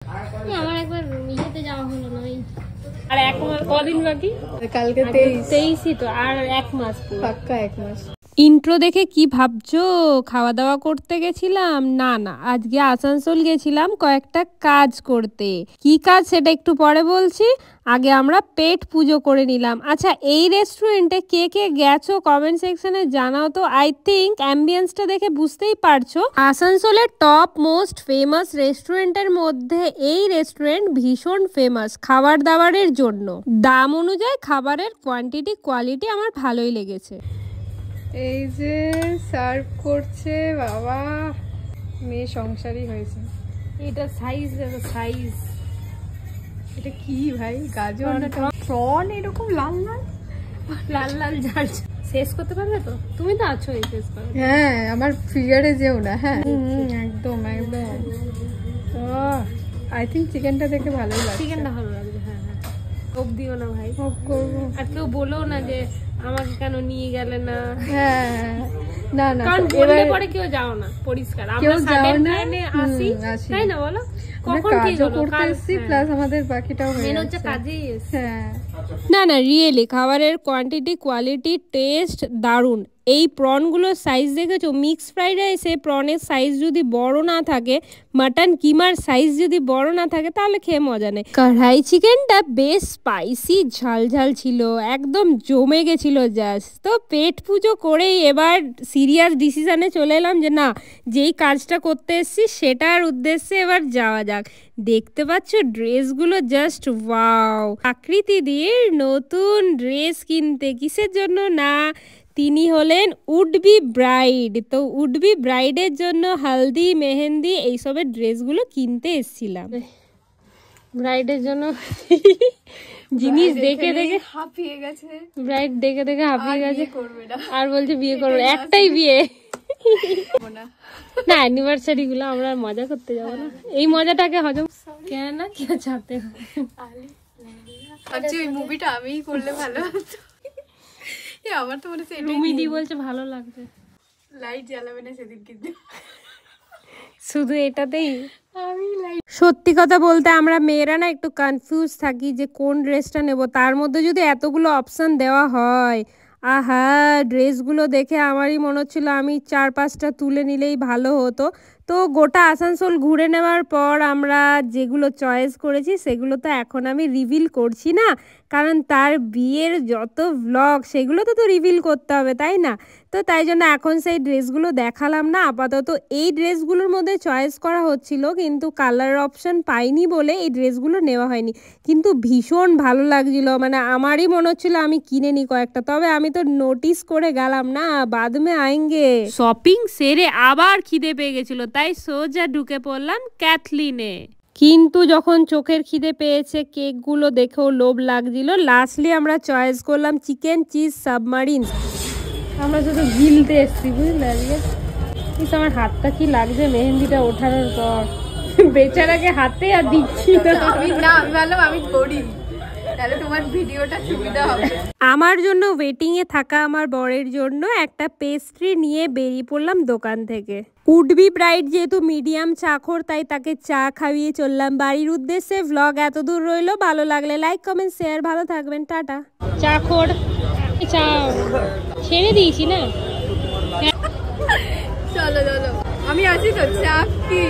আমার একবার ইয়েতে যাওয়া হলো না। আর এক মাস কদিন বাকি? কালকে 23ই তো, আর এক মাস, পাক্কা এক মাস। ইন্ট্রো দেখে কি ভাবছো? খাওয়া দাওয়া করতে গেছিলাম? না না, আজকে আসানসোল গেছিলাম কয়েকটা কাজ করতে। কি কাজ সেটা একটু পরে বলছি, আগে আমরা পেট পুজো করে নিলাম। আচ্ছা, এই রেস্টুরেন্টে কে কে গেছো কমেন্ট সেকশনে জানাও তো। আই থিঙ্ক অ্যাম্বিয়েন্সটা দেখে বুঝতেই পারছো আসানসোলের টপ মোস্ট ফেমাস রেস্টুরেন্টের মধ্যে এই রেস্টুরেন্ট ভীষণ ফেমাস খাবার দাবারের জন্য। দাম অনুযায়ী খাবারের কোয়ান্টিটি কোয়ালিটি আমার ভালোই লেগেছে। এই যে সার্ভ করছে বাবা, মেয়ে সংসারই হয়েছে। এটা সাইজ সাইজ, এটা কি ভাই? গাজর না প্রন এরকম লাল লাল লাল লাল ঝাল। শেষ করতে পারবে তো? তুমি তো আছো, এই শেষ করো। হ্যাঁ, আমার ফিগারে যেও না। হ্যাঁ একদম একদম। আই থিঙ্ক চিকেনটা দেখে ভালোই লাগছে। চিকেনটা ভালো লাগবে। হ্যাঁ হ্যাঁ, অফ দিও না ভাই, অফ করবো। আর কেউ বলো না যে আমাকে কেন নিয়ে গেলে না। হ্যাঁ না না, কারণ বললে পরে কেউ যাও না, পরিষ্কার আমরা সাডেন টাইমে আসি, তাই না বলো? কখন কি হলো করতে এসেছি, প্লাস আমাদের বাকিটাও হয়ে মেন হচ্ছে কাজেই এসেছি। হ্যাঁ না না, রিয়েলি খাবারের কোয়ান্টিটি কোয়ালিটি টেস্ট দারুণ। এই প্রনগুলোর সাইজ দেখেছো? মিক্স ফ্রাইড রাইসে প্রনের সাইজ যদি বড় না থাকে, মাটন কিমার সাইজ যদি বড় না থাকে, তাহলে খেয়ে মজা নেই। কড়াই চিকেনটা বেশ স্পাইসি ঝাল ঝাল ছিল, একদম জমে গেছিল জাস্ট। তো পেট পুজো করেই এবার সিরিয়াস ডিসিশনে চলে এলাম যে না, যেই কাজটা করতে এসেছি সেটার উদ্দেশ্যে এবার যাওয়া যাক। দেখতে পাচ্ছ ড্রেসগুলো জাস্ট ওয়াও। আকৃতি দিয়ে নতুন ড্রেস কিনতে, কিসের জন্য না, তিনি হলেন উড বি ব্রাইড। তো উড বি ব্রাইডের জন্য হালদি মেহেন্দি এইসবের ড্রেসগুলো কিনতে এসেছিলাম। ব্রাইডের জন্য জিনিস দেখে দেখে হাঁপিয়ে গেছে, ব্রাইড দেখে দেখে হাঁপিয়ে গেছে, করবে না আর বলছে বিয়ে করবে। একটাই বিয়ে না, অ্যানিভার্সারি গুলো আমরা মজা করতে যাবো না, এই মজাটাকে হজম কেন না কেউ চাতে। ভাবছি ওই মুভিটা আমিই করলে ভালো হতো। আমার তো মনে হচ্ছে রুমিদি বলছে ভালো লাগছে। লাইট জ্বালাবে না সেদিন, কিন্তু শুধু এটাতেই আমি লাইট। সত্যি কথা বলতে আমরা মেয়েরা না একটু কনফিউজ থাকি যে কোন ড্রেসটা নেব, তার মধ্যে যদি এতগুলো অপশান দেওয়া হয়, আহা ড্রেসগুলো দেখে আমারই মনে হচ্ছিল আমি 4-5টা তুলে নিলেই ভালো হতো। তো গোটা আসানসোল ঘুরে নেওয়ার পর আমরা যেগুলো চয়েস করেছি সেগুলো তো এখন আমি রিভিল করছি না, কারণ তার বিয়ের যত ভ্লগ সেগুলো তো রিভিল করতে হবে, তাই না? তো তাই জন্য এখন সেই ড্রেসগুলো দেখালাম না। আপাতত এই ড্রেসগুলোর মধ্যে চয়েস করা হচ্ছিল, কিন্তু কালার অপশান পাইনি বলে এই ড্রেসগুলো নেওয়া হয়নি। কিন্তু ভীষণ ভালো লাগছিল, মানে আমারই মনে হচ্ছিল আমি কিনে নিই কয়েকটা। তবে আমি তো নোটিস করে গেলাম না, বাদ মে আয়েঙ্গে। শপিং সেরে আবার খিদে পেয়ে গেছিলো, তাই সোজা ঢুকে পড়লাম ক্যাথলিনে। কিন্তু যখন চোখের খিদে পেয়েছে, কেকগুলো দেখেও লোভ লাগছিল, লাস্টলি আমরা চয়েস করলাম চিকেন চিজ সাবমারিন। আমরা শুধু গিলতে এসছি, বুঝলে? আজকে কিন্তু আমার হাতটা কি লাগছে মেহেন্দিটা ওঠানোর পর, বেচারাকে হাতে আর দিচ্ছি না। আমি ভাবলাম আমি করি, তাহলে তোমার ভিডিওটা সুবিধা হবে। আমার জন্য ওয়েটিংয়ে থাকা আমার বরের জন্য একটা পেস্ট্রি নিয়ে বেরিয়ে পড়লাম দোকান থেকে। উড বি ব্রাইড যেহেতু মিডিয়াম চাখর, তাই তাকে চা খাইয়ে চললাম বাড়ির উদ্দেশ্যে। ভ্লগ এত দূর রইলো, ভালো লাগলে লাইক কমেন্ট শেয়ার, ভালো থাকবেন, টাটা। চাখর চা ছেড়ে দিয়েছি না। চলো চলো, আমি আছি তো, চাপ কি।